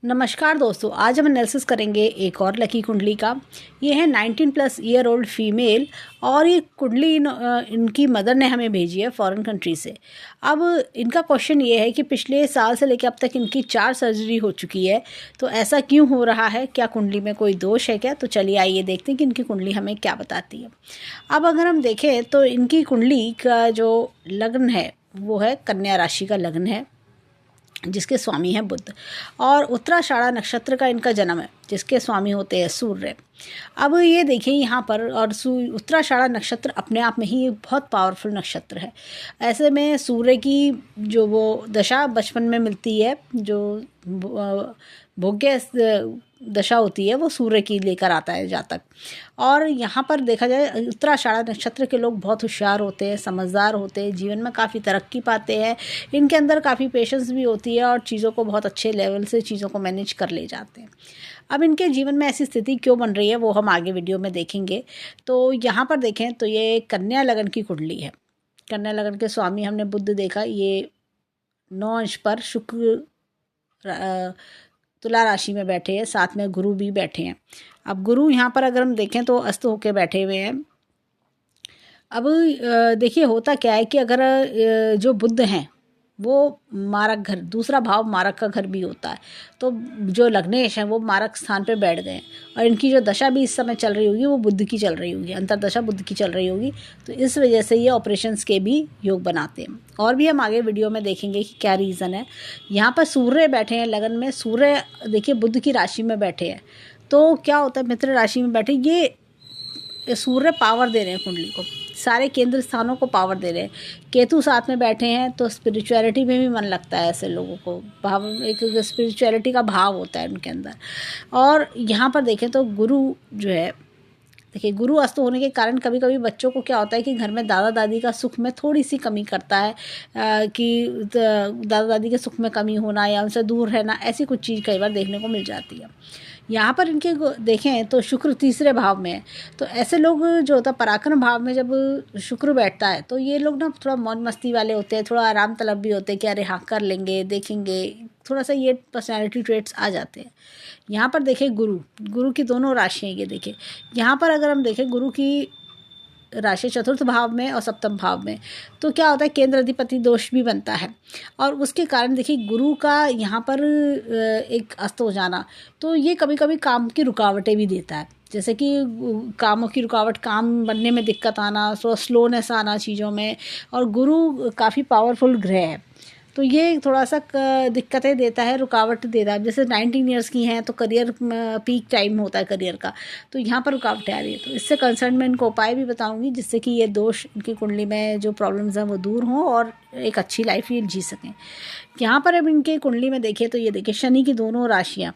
नमस्कार दोस्तों, आज हम एनालिसिस करेंगे एक और लकी कुंडली का। ये है 19+ ईयर ओल्ड फीमेल और ये कुंडली इनकी मदर ने हमें भेजी है फॉरेन कंट्री से। अब इनका क्वेश्चन ये है कि पिछले साल से लेकर अब तक इनकी 4 सर्जरी हो चुकी है, तो ऐसा क्यों हो रहा है? क्या कुंडली में कोई दोष है क्या? तो चलिए आइए देखते हैं कि इनकी कुंडली हमें क्या बताती है। अब अगर हम देखें तो इनकी कुंडली का जो लग्न है वो है कन्या राशि का लग्न है, जिसके स्वामी हैं बुध, और उत्तराषाढ़ा नक्षत्र का इनका जन्म है, जिसके स्वामी होते हैं सूर्य। अब ये देखिए यहाँ पर, और उत्तराषाढ़ा नक्षत्र अपने आप में ही एक बहुत पावरफुल नक्षत्र है। ऐसे में सूर्य की जो वो दशा बचपन में मिलती है, जो भोग्य दशा होती है, वो सूर्य की लेकर आता है जातक। और यहाँ पर देखा जाए उत्तराषाढ़ा नक्षत्र के लोग बहुत होशियार होते हैं, समझदार होते हैं, जीवन में काफ़ी तरक्की पाते हैं। इनके अंदर काफ़ी पेशेंस भी होती है और चीज़ों को बहुत अच्छे लेवल से चीज़ों को मैनेज कर ले जाते हैं। अब इनके जीवन में ऐसी स्थिति क्यों बन रही है वो हम आगे वीडियो में देखेंगे। तो यहाँ पर देखें तो ये कन्या लगन की कुंडली है। कन्या लगन के स्वामी हमने बुध देखा, ये 9 अंश पर शुक्र तुला राशि में बैठे हैं, साथ में गुरु भी बैठे हैं। अब गुरु यहाँ पर अगर हम देखें तो अस्त होके बैठे हुए हैं। अब देखिए होता क्या है कि अगर जो बुध हैं वो मारक घर, दूसरा भाव मारक का घर भी होता है, तो जो लग्नेश हैं वो मारक स्थान पे बैठ गए और इनकी जो दशा भी इस समय चल रही होगी वो बुध की चल रही होगी, अंतर्दशा बुध की चल रही होगी। तो इस वजह से ये ऑपरेशंस के भी योग बनाते हैं। और भी हम आगे वीडियो में देखेंगे कि क्या रीज़न है। यहाँ पर सूर्य बैठे हैं लगन में, सूर्य देखिए बुध की राशि में बैठे हैं, तो क्या होता है मित्र राशि में बैठे ये सूर्य पावर दे रहे हैं कुंडली को, सारे केंद्र स्थानों को पावर दे रहे हैं। केतु साथ में बैठे हैं तो स्पिरिचुअलिटी में भी मन लगता है ऐसे लोगों को, भाव एक स्पिरिचुअलिटी का भाव होता है उनके अंदर। और यहाँ पर देखें तो गुरु जो है, देखिए गुरु अस्त होने के कारण कभी कभी बच्चों को क्या होता है कि घर में दादा दादी का सुख में थोड़ी सी कमी करता है, कि दादा दादी के सुख में कमी होना या उनसे दूर रहना, ऐसी कुछ चीज़ कई बार देखने को मिल जाती है। यहाँ पर इनके देखें तो शुक्र तीसरे भाव में है, तो ऐसे लोग जो होता है पराक्रम भाव में जब शुक्र बैठता है तो ये लोग ना थोड़ा मौज मस्ती वाले होते हैं, थोड़ा आराम तलब भी होते हैं कि अरे हाँ कर लेंगे, देखेंगे, थोड़ा सा ये पर्सनैलिटी ट्रेट्स आ जाते हैं। यहाँ पर देखें गुरु की दोनों राशियाँ, ये देखें यहाँ पर अगर हम देखें गुरु की राशि चतुर्थ भाव में और सप्तम भाव में, तो क्या होता है केंद्र अधिपति दोष भी बनता है। और उसके कारण देखिए गुरु का यहाँ पर एक अस्त हो जाना, तो ये कभी कभी काम की रुकावटें भी देता है, जैसे कि कामों की रुकावट, काम बनने में दिक्कत आना, स्लोनेस आना चीज़ों में। और गुरु काफ़ी पावरफुल ग्रह है, तो ये थोड़ा सा दिक्कतें देता है, रुकावट देता है। जैसे 19 ईयर्स की हैं तो करियर पीक टाइम होता है करियर का, तो यहाँ पर रुकावटें आ रही है। तो इससे कंसर्न मैं इनको उपाय भी बताऊंगी जिससे कि ये दोष इनकी कुंडली में जो प्रॉब्लम्स हैं वो दूर हों और एक अच्छी लाइफ ये जी सकें। यहाँ पर अब इनके कुंडली में देखें तो ये देखिए शनि की दोनों राशियाँ,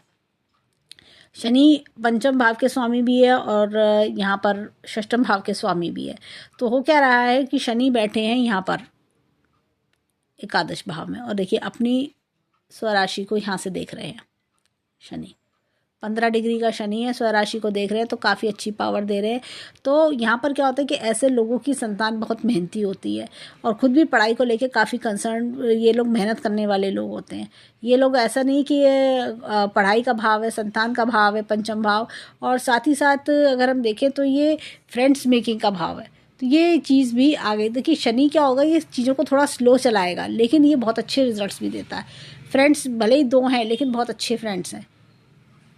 शनि पंचम भाव के स्वामी भी है और यहाँ पर षष्ठम भाव के स्वामी भी है। तो हो क्या रहा है कि शनि बैठे हैं यहाँ पर एकादश भाव में, और देखिए अपनी स्वराशि को यहाँ से देख रहे हैं। शनि 15 डिग्री का शनि है, स्वराशि को देख रहे हैं, तो काफ़ी अच्छी पावर दे रहे हैं। तो यहाँ पर क्या होता है कि ऐसे लोगों की संतान बहुत मेहनती होती है और ख़ुद भी पढ़ाई को लेके काफ़ी कंसर्न, ये लोग मेहनत करने वाले लोग होते हैं। ये लोग ऐसा नहीं कि ये पढ़ाई का भाव है, संतान का भाव है पंचम भाव, और साथ ही साथ अगर हम देखें तो ये फ्रेंड्स मेकिंग का भाव है। तो ये चीज़ भी आ गई। देखिए शनि क्या होगा, ये चीज़ों को थोड़ा स्लो चलाएगा, लेकिन ये बहुत अच्छे रिजल्ट्स भी देता है। फ्रेंड्स भले ही 2 हैं लेकिन बहुत अच्छे फ्रेंड्स हैं।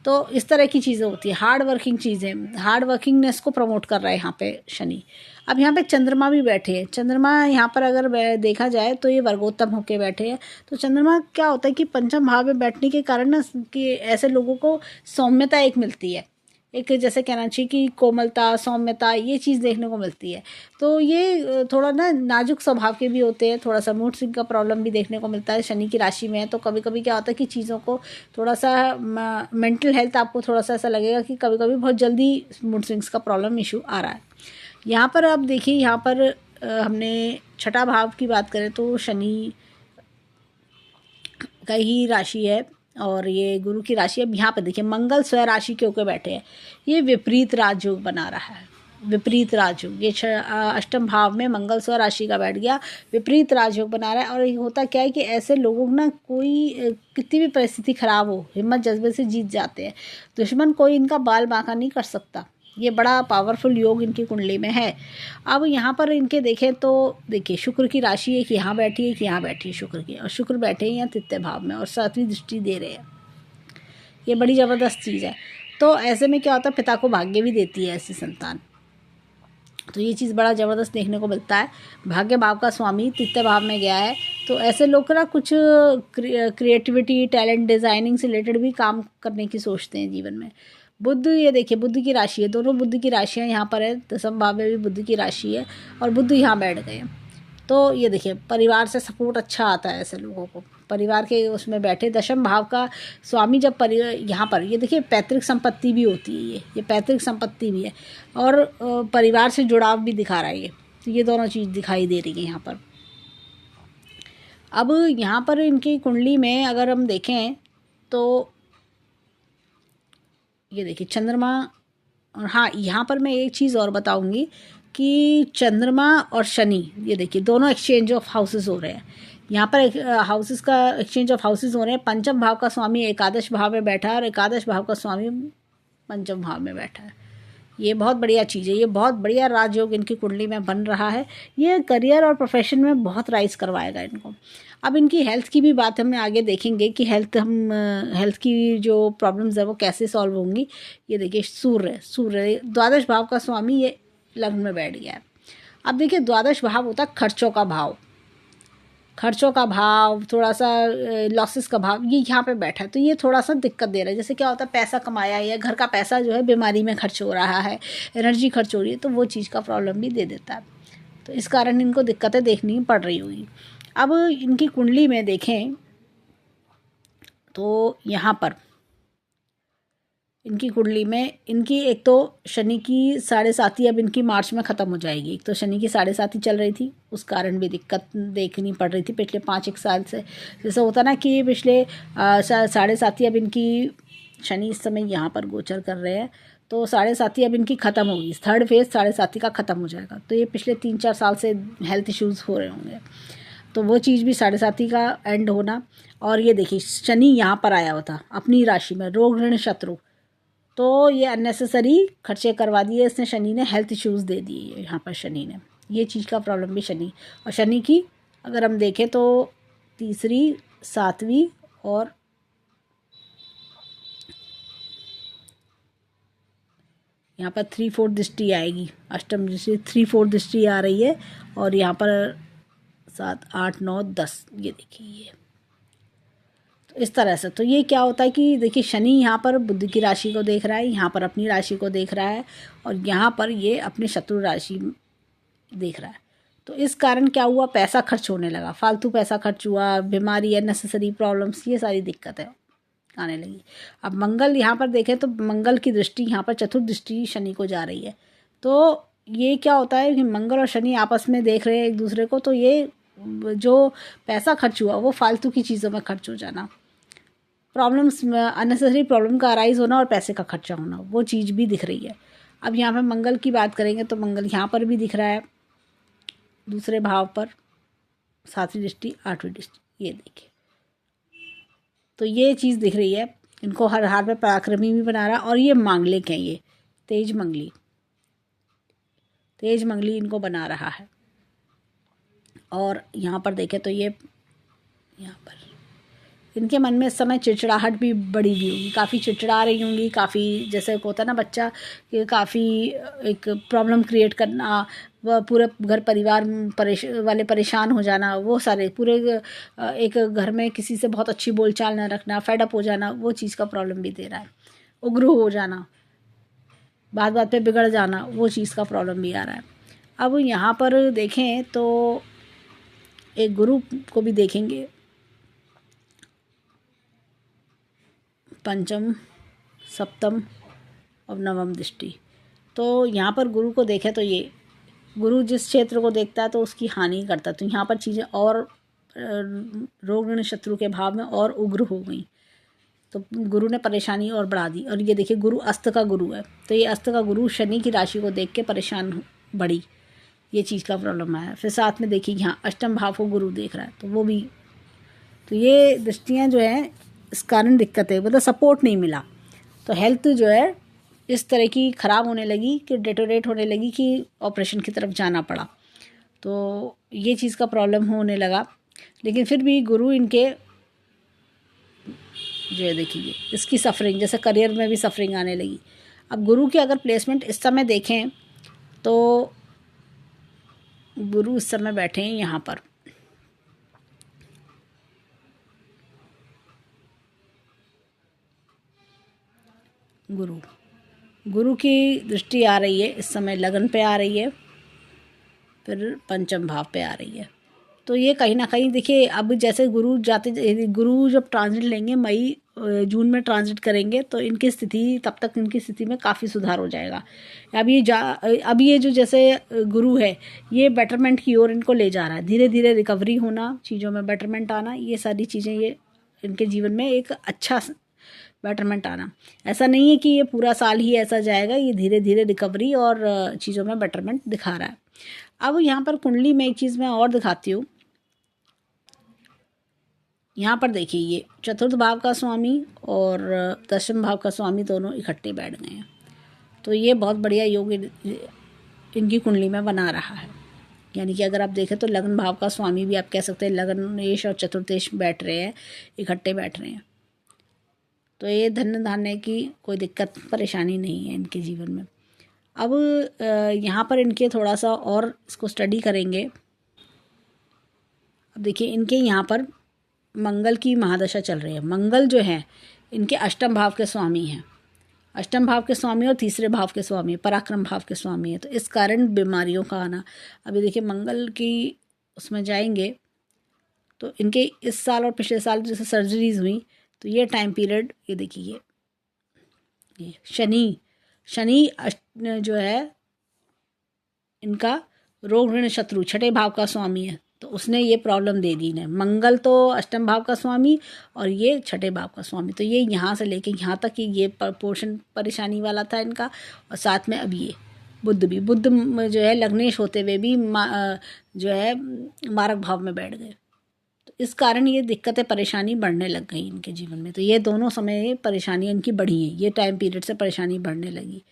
तो इस तरह की चीज़ें होती है, हार्ड वर्किंग चीज़ें, हार्ड वर्किंगनेस को प्रमोट कर रहा है यहाँ पे शनि। अब यहाँ पे चंद्रमा भी बैठे हैं। चंद्रमा यहाँ पर अगर देखा जाए तो ये वर्गोत्तम होके बैठे हैं। तो चंद्रमा क्या होता है कि पंचम भाव में बैठने के कारण ना कि ऐसे लोगों को सौम्यता एक मिलती है, एक जैसे कहना चाहिए कि कोमलता, सौम्यता, ये चीज़ देखने को मिलती है। तो ये थोड़ा ना नाजुक स्वभाव के भी होते हैं, थोड़ा सा मूड स्विंग का प्रॉब्लम भी देखने को मिलता है। शनि की राशि में है तो कभी कभी क्या होता है कि चीज़ों को थोड़ा सा मेंटल हेल्थ, आपको थोड़ा सा ऐसा लगेगा कि कभी कभी बहुत जल्दी मूड स्विंग्स का प्रॉब्लम इशू आ रहा है। यहाँ पर आप देखिए, यहाँ पर हमने छठा भाव की बात करें तो शनि का ही राशि है और ये गुरु की राशि है। यहाँ पर देखिए मंगल स्वराशि के होकर बैठे हैं, ये विपरीत राजयोग बना रहा है। विपरीत राजयोग, ये अष्टम भाव में मंगल स्व राशि का बैठ गया, विपरीत राजयोग बना रहा है। और ये होता क्या है कि ऐसे लोगों को ना कोई कितनी भी परिस्थिति खराब हो, हिम्मत जज्बे से जीत जाते हैं, दुश्मन कोई इनका बाल बांका नहीं कर सकता। ये बड़ा पावरफुल योग इनकी कुंडली में है। अब यहाँ पर इनके देखें तो देखिए शुक्र की राशि एक यहाँ बैठी है, एक यहाँ बैठी है शुक्र की, और शुक्र बैठे हैं यहाँ तृतीय भाव में और 7वीं दृष्टि दे रहे हैं। ये बड़ी ज़बरदस्त चीज़ है। तो ऐसे में क्या होता है, पिता को भाग्य भी देती है ऐसी संतान, तो ये चीज़ बड़ा ज़बरदस्त देखने को मिलता है। भाग्य भाव का स्वामी तृतीय भाव में गया है, तो ऐसे लोग ना कुछ क्रिएटिविटी, टैलेंट, डिज़ाइनिंग से रिलेटेड भी काम करने की सोचते हैं जीवन में। बुध, ये देखिए बुध की राशि है, दोनों बुध की राशियाँ यहाँ पर है, दसम भाव में भी बुध की राशि है और बुध यहाँ बैठ गए हैं। तो ये देखिए परिवार से सपोर्ट अच्छा आता है ऐसे लोगों को, परिवार के उसमें बैठे। दशम भाव का स्वामी जब यहाँ पर ये देखिए पैतृक संपत्ति भी होती है, ये पैतृक संपत्ति भी है और परिवार से जुड़ाव भी दिखा रहा है ये, तो ये दोनों चीज़ दिखाई दे रही है यहाँ पर। अब यहाँ पर इनकी कुंडली में अगर हम देखें तो ये देखिए चंद्रमा, और हाँ यहाँ पर मैं एक चीज़ और बताऊंगी कि चंद्रमा और शनि, ये देखिए दोनों एक्सचेंज ऑफ हाउसेस हो रहे हैं यहाँ पर, हाउसेस का एक्सचेंज ऑफ हाउसेस हो रहे हैं। पंचम भाव का स्वामी एकादश भाव में बैठा है और एकादश भाव का स्वामी पंचम भाव में बैठा है। ये बहुत बढ़िया चीज़ है, ये बहुत बढ़िया राजयोग इनकी कुंडली में बन रहा है। ये करियर और प्रोफेशन में बहुत राइज करवाएगा इनको। अब इनकी हेल्थ की भी बात हम आगे देखेंगे कि हेल्थ की जो प्रॉब्लम्स है वो कैसे सॉल्व होंगी। ये देखिए सूर्य द्वादश भाव का स्वामी ये लग्न में बैठ गया है। अब देखिए द्वादश भाव होता है खर्चों का भाव, थोड़ा सा लॉसेस का भाव, ये यहाँ पे बैठा है, तो ये थोड़ा सा दिक्कत दे रहा है। जैसे क्या होता है पैसा कमाया या घर का पैसा जो है बीमारी में खर्च हो रहा है, एनर्जी खर्च हो रही है, तो वो चीज़ का प्रॉब्लम भी दे देता है, तो इस कारण इनको दिक्कतें देखनी पड़ रही होगी। अब इनकी कुंडली में देखें तो यहाँ पर इनकी कुंडली में इनकी एक तो शनि की 7.5 अब इनकी मार्च में ख़त्म हो जाएगी। एक तो शनि की 7.5 चल रही थी, उस कारण भी दिक्कत देखनी पड़ रही थी पिछले 5-1 साल से। जैसा होता ना कि पिछले 7.5 अब इनकी शनि इस समय यहाँ पर गोचर कर रहे हैं, तो 7.5 अब इनकी ख़त्म होगी, थर्ड फेज 7.5 का ख़त्म हो जाएगा। तो ये पिछले 3-4 साल से हेल्थ इश्यूज़ हो रहे होंगे, तो वो चीज़ भी 7.5 का एंड होना। और ये देखिए शनि यहाँ पर आया हुआ था अपनी राशि में, रोग ऋण शत्रु, तो ये अननेसेसरी खर्चे करवा दिए इसने, शनि ने हेल्थ इश्यूज़ दे दिए यहाँ पर शनि ने, ये चीज़ का प्रॉब्लम भी शनि। और शनि की अगर हम देखें तो 3री, 7वीं और यहाँ पर 3-4 दृष्टि आएगी, अष्टम दृष्टि 3-4 दृष्टि आ रही है, और यहाँ पर 7, 8, 9, 10, ये देखिए ये इस तरह से। तो ये क्या होता है कि देखिए शनि यहाँ पर बुध की राशि को देख रहा है, यहाँ पर अपनी राशि को देख रहा है, और यहाँ पर ये अपनी शत्रु राशि देख रहा है। तो इस कारण क्या हुआ, पैसा खर्च होने लगा, फालतू पैसा खर्च हुआ, बीमारी, अननेसेसरी प्रॉब्लम्स, ये सारी दिक्कतें आने लगी। अब मंगल यहाँ पर देखें तो मंगल की दृष्टि यहाँ पर चतुर्थ दृष्टि शनि को जा रही है। तो ये क्या होता है कि मंगल और शनि आपस में देख रहे हैं एक दूसरे को, तो ये जो पैसा खर्च हुआ वो फालतू की चीज़ों में खर्च हो जाना, प्रॉब्लम्स, अननेसेसरी प्रॉब्लम का अराइज होना और पैसे का खर्चा होना, वो चीज़ भी दिख रही है। अब यहाँ पे मंगल की बात करेंगे तो मंगल यहाँ पर भी दिख रहा है दूसरे भाव पर, 7वीं दृष्टि, 8वीं दृष्टि, ये देखिए, तो ये चीज़ दिख रही है। इनको हर हाल में पराक्रमी भी बना रहा है, और ये मांगलिक हैं, ये तेज मंगली इनको बना रहा है। और यहाँ पर देखें तो ये यहाँ पर इनके मन में इस समय चिड़चिड़ाहट भी बड़ी हुई होगी, काफ़ी चिड़चिड़ा रही होंगी, काफ़ी जैसे होता है ना बच्चा कि काफ़ी एक प्रॉब्लम क्रिएट करना, वह पूरे घर परिवार वाले परेशान हो जाना, वो सारे पूरे एक घर में किसी से बहुत अच्छी बोलचाल न रखना, फेडअप हो जाना, वो चीज़ का प्रॉब्लम भी दे रहा है। उग्र हो जाना, बात बात पे बिगड़ जाना, वो चीज़ का प्रॉब्लम भी आ रहा है। अब यहाँ पर देखें तो एक गुरु को भी देखेंगे, पंचम, सप्तम और नवम दृष्टि। तो यहाँ पर गुरु को देखें तो ये गुरु जिस क्षेत्र को देखता है तो उसकी हानि करता है, तो यहाँ पर चीज़ें और रोग ऋण शत्रु के भाव में और उग्र हो गई। तो गुरु ने परेशानी और बढ़ा दी। और ये देखिए गुरु अस्त का गुरु है, तो ये अस्त का गुरु शनि की राशि को देख के परेशान बढ़ी, ये चीज़ का प्रॉब्लम आया। फिर साथ में देखिए यहाँ अष्टम भाव को गुरु देख रहा है, तो वो भी, तो ये दृष्टियाँ जो हैं इस कारण दिक्कत है, मतलब सपोर्ट नहीं मिला। तो हेल्थ जो है इस तरह की ख़राब होने लगी कि डेटोरेट होने लगी कि ऑपरेशन की तरफ जाना पड़ा। तो ये चीज़ का प्रॉब्लम होने लगा। लेकिन फिर भी गुरु इनके जो है देखिए इसकी सफरिंग, जैसे करियर में भी सफरिंग आने लगी। अब गुरु की अगर प्लेसमेंट इस समय देखें तो गुरु इस समय बैठे हैं यहाँ पर, गुरु की दृष्टि आ रही है इस समय, लगन पे आ रही है, फिर पंचम भाव पे आ रही है। तो ये कहीं ना कहीं देखिए, अब जैसे गुरु जब ट्रांजिट लेंगे मई जून में ट्रांजिट करेंगे, तो इनकी स्थिति, तब तक इनकी स्थिति में काफ़ी सुधार हो जाएगा। अब ये जो जैसे गुरु है ये बेटरमेंट की ओर इनको ले जा रहा है, धीरे धीरे रिकवरी होना, चीज़ों में बेटरमेंट आना, ये सारी चीज़ें ये इनके जीवन में एक अच्छा बेटरमेंट आना। ऐसा नहीं है कि ये पूरा साल ही ऐसा जाएगा, ये धीरे धीरे रिकवरी और चीज़ों में बेटरमेंट दिखा रहा है। अब यहाँ पर कुंडली में एक चीज़ मैं और दिखाती हूँ। यहाँ पर देखिए ये चतुर्थ भाव का स्वामी और दशम भाव का स्वामी दोनों इकट्ठे बैठ गए हैं, तो ये बहुत बढ़िया योग इनकी कुंडली में बना रहा है। यानी कि अगर आप देखें तो लग्न भाव का स्वामी भी आप कह सकते हैं, लग्नेश और चतुर्थेश बैठ रहे हैं, इकट्ठे बैठ रहे हैं। तो ये धन धान्य की कोई दिक्कत परेशानी नहीं है इनके जीवन में। अब यहाँ पर इनके थोड़ा सा और इसको स्टडी करेंगे। अब देखिए इनके यहाँ पर मंगल की महादशा चल रही है। मंगल जो है इनके अष्टम भाव के स्वामी हैं, अष्टम भाव के स्वामी और तीसरे भाव के स्वामी, पराक्रम भाव के स्वामी है। तो इस कारण बीमारियों का आना, अभी देखिए मंगल की उसमें जाएंगे तो इनके इस साल और पिछले साल जैसे सर्जरीज हुई, तो ये टाइम पीरियड, ये देखिए ये शनि जो है इनका रोग ऋण शत्रु छठे भाव का स्वामी है, तो उसने ये प्रॉब्लम दे दी इन्हें। मंगल तो अष्टम भाव का स्वामी और ये छठे भाव का स्वामी, तो ये यहाँ से लेके यहाँ तक ये पोर्शन परेशानी वाला था इनका। और साथ में अब ये बुद्ध जो है लग्नेश होते हुए भी जो है मारक भाव में बैठ गए, तो इस कारण ये दिक्कतें परेशानी बढ़ने लग गई इनके जीवन में। तो ये दोनों समय परेशानियाँ इनकी बढ़ी हैं, ये टाइम पीरियड से परेशानी बढ़ने लगी।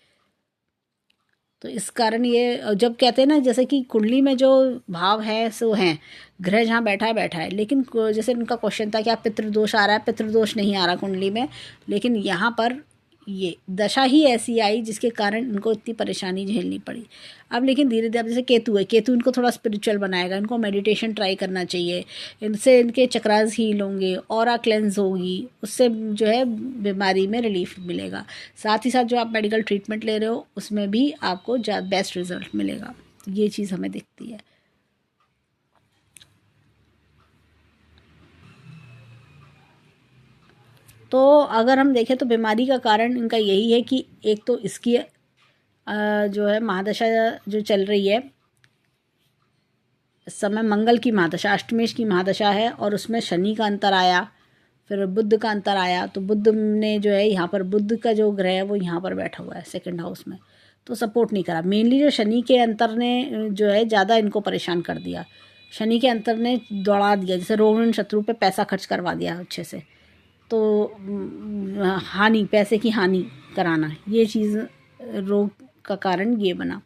तो इस कारण ये जब कहते हैं ना, जैसे कि कुंडली में जो भाव है सो हैं, ग्रह जहाँ बैठा है, लेकिन जैसे उनका क्वेश्चन था कि आप पितृदोष आ रहा है, पितृदोष नहीं आ रहा कुंडली में, लेकिन यहाँ पर ये दशा ही ऐसी आई जिसके कारण इनको इतनी परेशानी झेलनी पड़ी। अब लेकिन धीरे धीरे, अब जैसे केतु इनको थोड़ा स्पिरिचुअल बनाएगा, इनको मेडिटेशन ट्राई करना चाहिए, इनसे इनके चक्रास हील होंगे, ऑरा क्लेंस होगी, उससे जो है बीमारी में रिलीफ मिलेगा। साथ ही साथ जो आप मेडिकल ट्रीटमेंट ले रहे हो उसमें भी आपको बेस्ट रिजल्ट मिलेगा, तो ये चीज़ हमें दिखती है। तो अगर हम देखें तो बीमारी का कारण इनका यही है कि एक तो इसकी जो है महादशा जो चल रही है इस समय, मंगल की महादशा, अष्टमेश की महादशा है, और उसमें शनि का अंतर आया, फिर बुध का अंतर आया। तो बुध ने जो है यहाँ पर, बुध का जो ग्रह है वो यहाँ पर बैठा हुआ है सेकंड हाउस में, तो सपोर्ट नहीं करा। मेनली जो शनि के अंतर ने जो है ज़्यादा इनको परेशान कर दिया, शनि के अंतर ने दौड़ा दिया, जैसे रोग ऋण शत्रु पे पैसा खर्च करवा दिया अच्छे से, तो हानि, पैसे की हानि कराना, ये चीज़ रोग का कारण ये बना।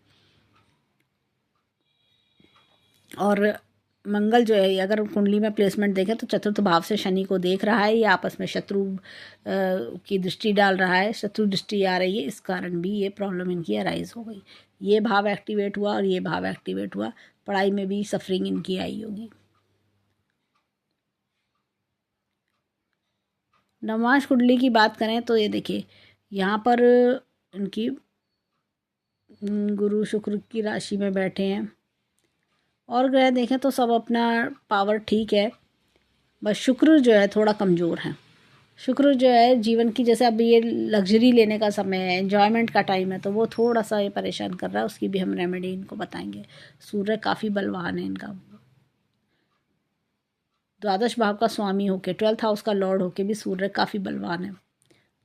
और मंगल जो है अगर कुंडली में प्लेसमेंट देखें तो चतुर्थ भाव से शनि को देख रहा है, ये आपस में शत्रु की दृष्टि डाल रहा है, शत्रु दृष्टि आ रही है, इस कारण भी ये प्रॉब्लम इनकी अराइज हो गई। ये भाव एक्टिवेट हुआ और ये भाव एक्टिवेट हुआ, पढ़ाई में भी सफरिंग इनकी आई होगी। नवमांश कुंडली की बात करें तो ये देखिए यहाँ पर इनकी गुरु शुक्र की राशि में बैठे हैं, और ग्रह देखें तो सब अपना पावर ठीक है, बस शुक्र जो है थोड़ा कमज़ोर है। शुक्र जो है जीवन की, जैसे अभी ये लग्जरी लेने का समय है, एन्जॉयमेंट का टाइम है, तो वो थोड़ा सा ये परेशान कर रहा है, उसकी भी हम रेमेडी इनको बताएंगे। सूर्य काफ़ी बलवान है इनका, द्वादश भाव का स्वामी होके, 12th हाउस का लॉर्ड होके भी सूर्य काफ़ी बलवान है,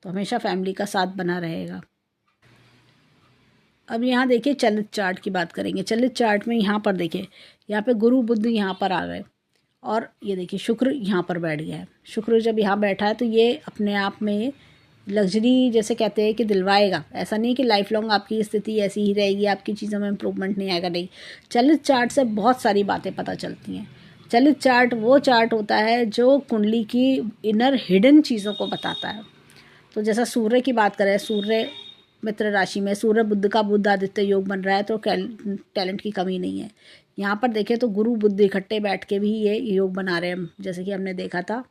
तो हमेशा फैमिली का साथ बना रहेगा। अब यहाँ देखिए चलित चार्ट की बात करेंगे। चलित चार्ट में यहाँ पर देखिए, यहाँ पे गुरु बुध यहाँ पर आ गए और ये देखिए शुक्र यहाँ पर बैठ गया है। शुक्र जब यहाँ बैठा है तो ये अपने आप में लग्जरी जैसे कहते हैं कि दिलवाएगा। ऐसा नहीं कि लाइफ लॉन्ग आपकी स्थिति ऐसी ही रहेगी, आपकी चीज़ों में इम्प्रूवमेंट नहीं आएगा, नहीं। चलित चार्ट से बहुत सारी बातें पता चलती हैं। चलित चार्ट वो चार्ट होता है जो कुंडली की इनर हिडन चीज़ों को बताता है। तो जैसा सूर्य की बात करें, सूर्य मित्र राशि में सूर्य बुध का बुध आदित्य योग बन रहा है, तो टैलेंट की कमी नहीं है। यहाँ पर देखें तो गुरु बुध इकट्ठे बैठ के भी ये योग बना रहे हैं, जैसे कि हमने देखा था।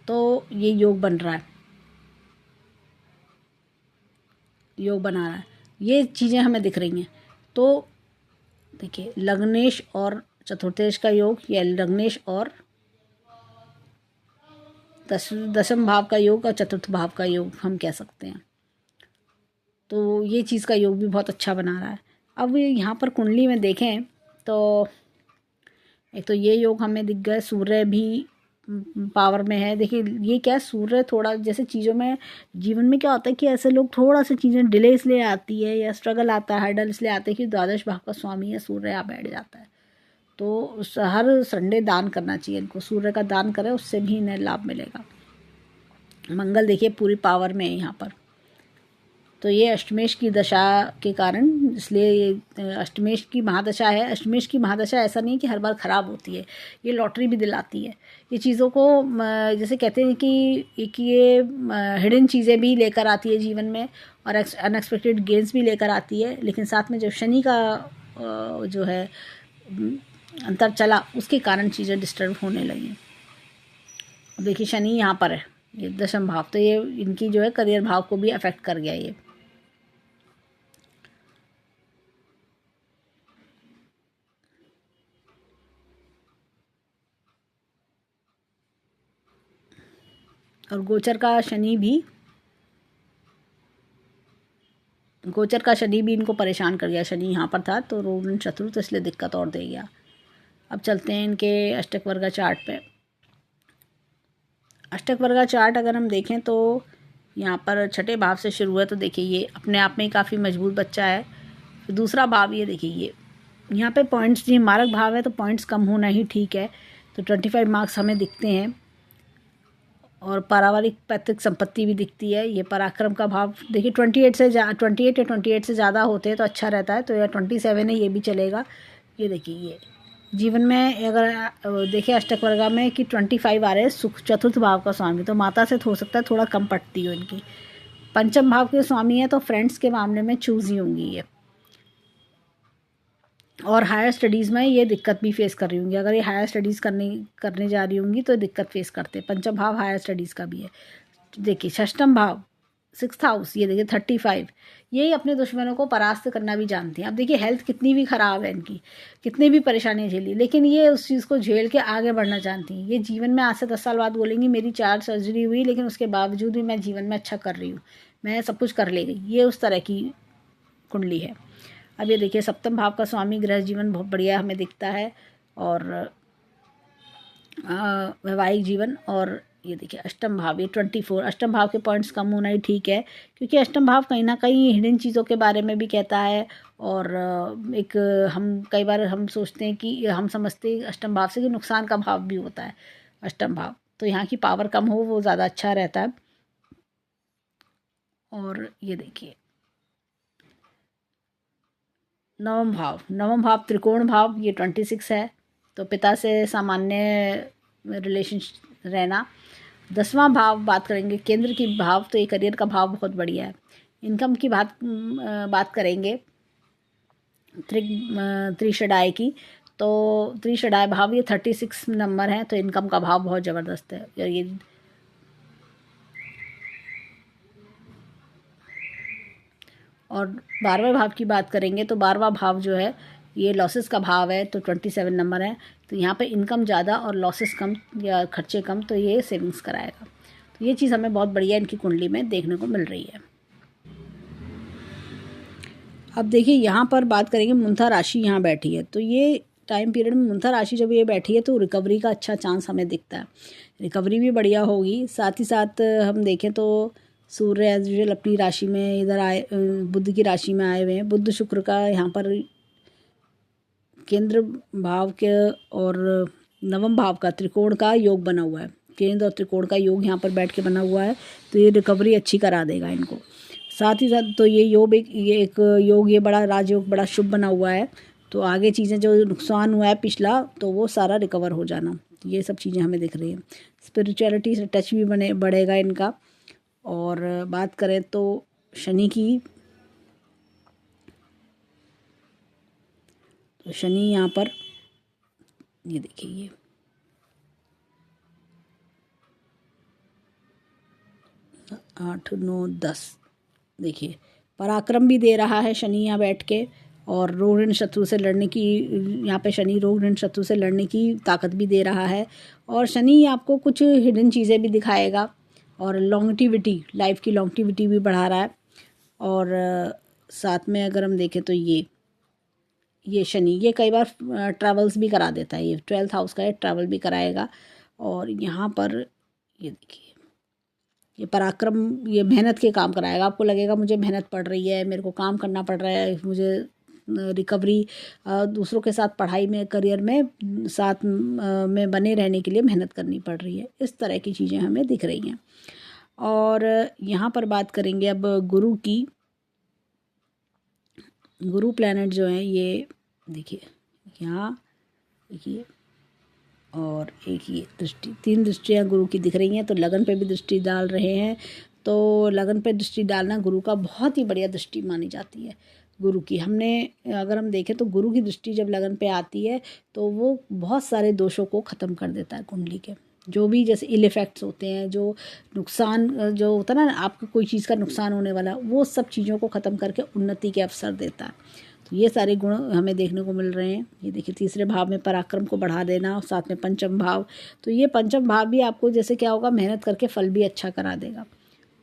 तो ये योग बन रहा है, योग बना रहा है, ये चीज़ें हमें दिख रही हैं। तो देखिए लग्नेश और चतुर्थेश का योग, या लग्नेश और दशम भाव का योग और चतुर्थ भाव का योग हम कह सकते हैं। तो ये चीज़ का योग भी बहुत अच्छा बना रहा है। अब यहाँ पर कुंडली में देखें तो एक तो ये योग हमें दिख गए, सूर्य भी पावर में है। देखिए ये क्या है, सूर्य थोड़ा जैसे चीज़ों में, जीवन में क्या होता है कि ऐसे लोग थोड़ा सा चीज़ें डिले इसलिए आती है या स्ट्रगल आता है, हर्डल इसलिए आते हैं कि द्वादश भाव का स्वामी है सूर्य यहाँ बैठ जाता है। तो हर संडे दान करना चाहिए इनको, सूर्य का दान करें, उससे भी इन्हें लाभ मिलेगा। मंगल देखिए पूरी पावर में है यहाँ पर। तो ये अष्टमेश की दशा के कारण, इसलिए ये अष्टमेश की महादशा है। अष्टमेश की महादशा ऐसा नहीं कि हर बार ख़राब होती है, ये लॉटरी भी दिलाती है। ये चीज़ों को जैसे कहते हैं कि ये हिडन चीज़ें भी लेकर आती है जीवन में, और अनएक्सपेक्टेड गेंस भी लेकर आती है। लेकिन साथ में जब शनि का जो है अंतर चला, उसके कारण चीज़ें डिस्टर्ब होने लगी। देखिए शनि यहाँ पर है, ये दशम भाव, तो ये इनकी जो है करियर भाव को भी अफेक्ट कर गया ये। और गोचर का शनि भी इनको परेशान कर गया। शनि यहाँ पर था तो रोहिणी चतुर्थ, इसलिए दिक्कत और दे गया। अब चलते हैं इनके अष्टक वर्गा चार्ट पे। अष्टक वर्गा चार्ट अगर हम देखें तो यहाँ पर छठे भाव से शुरू है, तो देखिए ये अपने आप में ही काफ़ी मजबूत बच्चा है। फिर दूसरा भाव ये देखिए, ये यहाँ पे पॉइंट्स, ये मारक भाव है तो पॉइंट्स कम होना ही ठीक है, तो 25 मार्क्स हमें दिखते हैं। और पारिवारिक पैतृक संपत्ति भी दिखती है। ये पराक्रम का भाव देखिए 28 या 28 से ज़्यादा होते हैं तो अच्छा रहता है, तो या 27 है, ये भी चलेगा। ये देखिए ये जीवन में अगर देखिए अष्टक वर्गा में कि 25 आ रहे हैं, सुख चतुर्थ भाव का स्वामी, तो माता से हो सकता है थोड़ा कम पटती हो इनकी। पंचम भाव के स्वामी है तो फ्रेंड्स के मामले में चूज ही होंगी ये। और हायर स्टडीज़ में ये दिक्कत भी फेस कर रही होंगी, अगर ये हायर स्टडीज़ करने जा रही होंगी तो दिक्कत फेस करते। पंचम भाव हायर स्टडीज़ का भी है। देखिए षष्ठम भाव 6th हाउस, ये देखिए 35, यही अपने दुश्मनों को परास्त करना भी जानती हैं। अब देखिए हेल्थ कितनी भी ख़राब है इनकी, कितनी भी परेशानियाँ झेली, लेकिन ये उस चीज़ को झेल के आगे बढ़ना चाहती हैं। ये जीवन में आज से 10 साल बाद बोलेंगी मेरी 4 सर्जरी हुई, लेकिन उसके बावजूद भी मैं जीवन में अच्छा कर रही हूँ, मैं सब कुछ कर ले गई। ये उस तरह की कुंडली है। अब ये देखिए सप्तम भाव का स्वामी, गृह जीवन बहुत बढ़िया हमें दिखता है, और वैवाहिक जीवन। और ये देखिए अष्टम भाव, ये 24, अष्टम भाव के पॉइंट्स कम होना ही ठीक है, क्योंकि अष्टम भाव कहीं ना कहीं हिडन चीज़ों के बारे में भी कहता है। और एक हम कई बार हम सोचते हैं कि हम समझते हैं अष्टम भाव से कि नुकसान का भाव भी होता है अष्टम भाव, तो यहाँ की पावर कम हो वो ज़्यादा अच्छा रहता है। और ये देखिए नवम भाव त्रिकोण भाव, ये 26 है, तो पिता से सामान्य रिलेशन रहना। 10वां भाव बात करेंगे केंद्र की भाव, तो ये करियर का भाव बहुत बढ़िया है। इनकम की बात करेंगे त्रिषडाय की, तो त्रिषडाय भाव ये 36 नंबर है, तो इनकम का भाव बहुत ज़बरदस्त है। ये और 12वें भाव की बात करेंगे तो 12वां भाव जो है ये लॉसेस का भाव है, तो 27 नंबर है, तो यहाँ पे इनकम ज़्यादा और लॉसेस कम या खर्चे कम, तो ये सेविंग्स कराएगा। तो ये चीज़ हमें बहुत बढ़िया इनकी कुंडली में देखने को मिल रही है। अब देखिए यहाँ पर बात करेंगे, मुंथा राशि यहाँ बैठी है, तो ये टाइम पीरियड में मुंथा राशि जब ये बैठी है तो रिकवरी का अच्छा चांस हमें दिखता है, रिकवरी भी बढ़िया होगी। साथ ही साथ हम देखें तो सूर्य एज यूजुअल अपनी राशि में इधर आए, बुध की राशि में आए हुए हैं। बुध शुक्र का यहाँ पर केंद्र भाव के और नवम भाव का त्रिकोण का योग बना हुआ है, केंद्र और त्रिकोण का योग यहाँ पर बैठ के बना हुआ है, तो ये रिकवरी अच्छी करा देगा इनको। साथ ही साथ तो ये एक योग, ये बड़ा राजयोग बड़ा शुभ बना हुआ है, तो आगे चीज़ें जो नुकसान हुआ है पिछला तो वो सारा रिकवर हो जाना, ये सब चीज़ें हमें दिख रही हैं। स्पिरिचुअलिटी से टच भी बढ़ेगा इनका। और बात करें तो शनि की, तो शनि यहाँ पर ये देखिए, ये 8 9 10 देखिए पराक्रम भी दे रहा है शनि यहाँ बैठ के, और रोग ऋण शत्रु से लड़ने की, यहाँ पे शनि रोग ऋण शत्रु से लड़ने की ताकत भी दे रहा है। और शनि आपको कुछ हिडन चीज़ें भी दिखाएगा, और लॉन्गटिविटी, लाइफ की लॉन्गटिविटी भी बढ़ा रहा है। और साथ में अगर हम देखें तो ये शनि ये कई बार ट्रैवल्स भी करा देता है, ये 12th हाउस का है, ट्रैवल भी कराएगा। और यहाँ पर ये देखिए, ये पराक्रम, ये मेहनत के काम कराएगा, आपको लगेगा मुझे मेहनत पड़ रही है, मेरे को काम करना पड़ रहा है, मुझे रिकवरी, दूसरों के साथ पढ़ाई में, करियर में साथ में बने रहने के लिए मेहनत करनी पड़ रही है, इस तरह की चीज़ें हमें दिख रही हैं। और यहाँ पर बात करेंगे अब गुरु की, गुरु प्लैनेट जो है ये देखिए यहाँ देखिए, और एक ये दृष्टि, 3 दृष्टियाँ गुरु की दिख रही हैं, तो लगन पे भी दृष्टि डाल रहे हैं। तो लगन पे दृष्टि डालना गुरु का बहुत ही बढ़िया दृष्टि मानी जाती है गुरु की। हमने अगर हम देखें तो गुरु की दृष्टि जब लगन पे आती है तो वो बहुत सारे दोषों को ख़त्म कर देता है कुंडली के, जो भी जैसे इल इफेक्ट्स होते हैं, जो नुकसान जो होता है ना, आपको कोई चीज़ का नुकसान होने वाला, वो सब चीज़ों को ख़त्म करके उन्नति के अवसर देता है। तो ये सारे गुण हमें देखने को मिल रहे हैं। ये देखिए तीसरे भाव में पराक्रम को बढ़ा देना, और साथ में पंचम भाव, तो ये पंचम भाव भी आपको जैसे क्या होगा, मेहनत करके फल भी अच्छा करा देगा।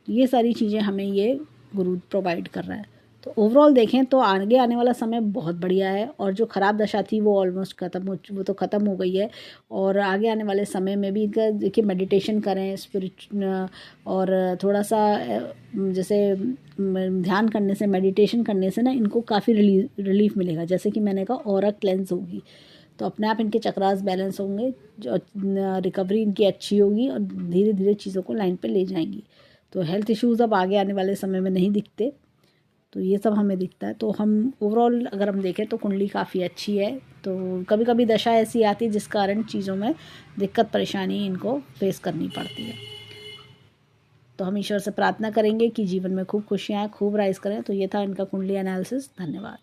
ये सारी चीज़ें हमें ये गुरु प्रोवाइड कर रहा है। तो ओवरऑल देखें तो आगे आने वाला समय बहुत बढ़िया है, और जो ख़राब दशा थी वो ऑलमोस्ट वो तो ख़त्म हो गई है। और आगे आने वाले समय में भी इनका देखिए मेडिटेशन करें, और थोड़ा सा जैसे ध्यान करने से, मेडिटेशन करने से ना इनको काफ़ी रिलीफ मिलेगा। जैसे कि मैंने कहा ऑरा क्लेंस होगी, तो अपने आप इनके चक्रास बैलेंस होंगे, जो रिकवरी इनकी अच्छी होगी, और धीरे धीरे चीज़ों को लाइन पे ले जाएंगी। तो हेल्थ इश्यूज़ अब आगे आने वाले समय में नहीं दिखते, तो ये सब हमें दिखता है। तो हम ओवरऑल अगर हम देखें तो कुंडली काफ़ी अच्छी है। तो कभी कभी दशा ऐसी आती है जिस कारण चीज़ों में दिक्कत परेशानी इनको फेस करनी पड़ती है। तो हम ईश्वर से प्रार्थना करेंगे कि जीवन में खूब खुशियाँ आए, खूब राइज करें। तो ये था इनका कुंडली एनालिसिस। धन्यवाद।